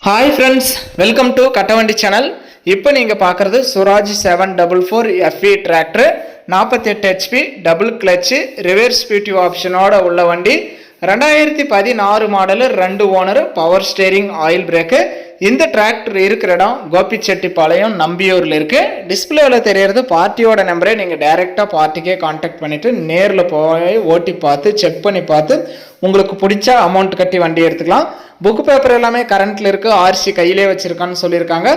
Hi friends, welcome to Kattavandi channel. இப்போ நீங்கள் பார்க்குறது Swaraj 744 FE tractor 48 HP double clutch reverse PTO ஆப்ஷனோட உள்ள வண்டி. 2016 model, 2 owner, power steering, oil brake. இந்த டிராக்டர் இருக்கிற இடம் கோபிச்செட்டிப்பாளையம், நம்பியூரில் இருக்குது. டிஸ்பிளேவில் தெரியறது பார்ட்டியோட நம்பரே. நீங்கள் டைரெக்டாக பார்ட்டிக்கே கான்டாக்ட் பண்ணிவிட்டு நேரில் போய் ஓட்டி பார்த்து செக் பண்ணி பார்த்து உங்களுக்கு பிடிச்சா அமௌண்ட் கட்டி வண்டி எடுத்துக்கலாம். புக் பேப்பர் எல்லாமே கரண்ட்டில் இருக்குது. ஆர்சி கையிலே வச்சுருக்கான்னு சொல்லியிருக்காங்க.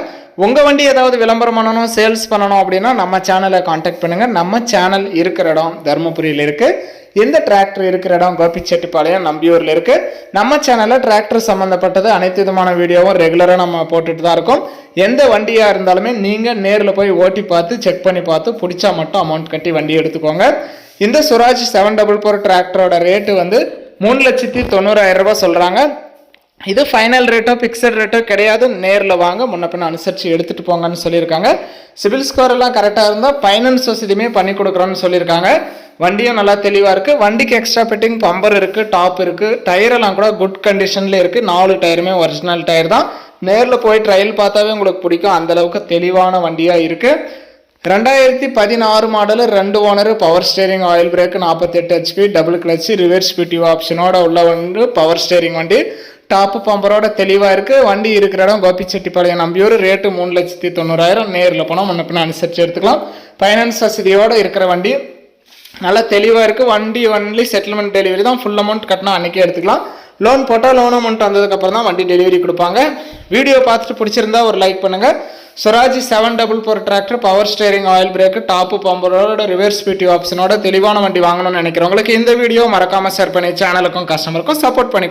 உங்கள் வண்டி ஏதாவது விளம்பரம் பண்ணணும், சேல்ஸ் பண்ணணும் அப்படின்னா நம்ம சேனலை கான்டாக்ட் பண்ணுங்கள். நம்ம சேனல் இருக்கிற இடம் தருமபுரியில் இருக்குது. இந்த டிராக்டர் இருக்கிற இடம் கோபிச்செட்டிப்பாளையம், நம்பியூரில் இருக்குது. நம்ம சேனலில் டிராக்டர் சம்மந்தப்பட்டது அனைத்து விதமான வீடியோவும் ரெகுலராக நம்ம போட்டுட்டு தான் இருக்கோம். எந்த வண்டியாக இருந்தாலுமே நீங்கள் நேரில் போய் ஓட்டி பார்த்து செக் பண்ணி பார்த்து பிடிச்சா மட்டும் அமௌண்ட் கட்டி வண்டி எடுத்துக்கோங்க. இந்த சுராஜ் 744 டிராக்டரோட ரேட்டு வந்து 3,90,000 ரூபாய் சொல்கிறாங்க. இது ஃபைனல் ரேட்டோ ஃபிக்ஸட் ரேட்டோ கிடையாது. நேரில் வாங்க, முன்ன பின்ன அனுசரித்து எடுத்துகிட்டு போங்கன்னு சொல்லியிருக்காங்க. சிவில் ஸ்கோர் எல்லாம் கரெக்டாக இருந்தால் ஃபைனான்ஸ் வசதியுமே பண்ணி கொடுக்குறோன்னு சொல்லியிருக்காங்க. வண்டியும் நல்லா தெளிவாக இருக்குது. வண்டிக்கு எக்ஸ்ட்ரா ஃபிட்டிங் பம்பர் இருக்குது, டாப் இருக்குது. டயரெல்லாம் கூட குட் கண்டிஷனில் இருக்குது. 4 டயருமே ஒரிஜினல் டயர் தான். நேரில் போய் ட்ரையல் பார்த்தாவே உங்களுக்கு பிடிக்கும். அந்தளவுக்கு தெளிவான வண்டியாக இருக்குது. 2016 model, 2 owner, power steering, oil brake, 48 HP double clutch reverse PTO ஆப்ஷனோட உள்ள வந்து பவர் ஸ்டேரிங் வண்டி. டாப்பு பம்பரோட தெளிவாக இருக்குது. வண்டி இருக்கிற இடம் கோபிச்செட்டிப்பாளையம், நம்பியூர். ரேட்டு 3,90,000. நேரில் போனால் முன்ன பின்ன அனுசரித்து எடுத்துக்கலாம். ஃபைனான்ஸ் வசதியோடு இருக்கிற வண்டி. நல்லா தெளிவாக இருக்குது. வண்டி ஒன்லி செட்டில்மெண்ட் டெலிவரி தான். ஃபுல் அமௌண்ட் கட்டினா அன்றைக்கே எடுத்துக்கலாம். லோன் போட்டால் லோன் அமௌண்ட் வந்ததுக்கப்புறம் தான் வண்டி டெலிவரி கொடுப்பாங்க. வீடியோ பார்த்துட்டு பிடிச்சிருந்தா ஒரு லைக் பண்ணுங்கள். Swaraj 744 tractor, power steering, oil brake, top பம்பரோட ரிவர்ஸ் பிடியூ ஆப்ஷனோட தெளிவான வண்டி வாங்கணும்னு நினைக்கிறவங்களுக்கு இந்த வீடியோ மறக்காமல் ஷேர் பண்ணி சேனலுக்கும் கஸ்டமருக்கும் சப்போர்ட் பண்ணி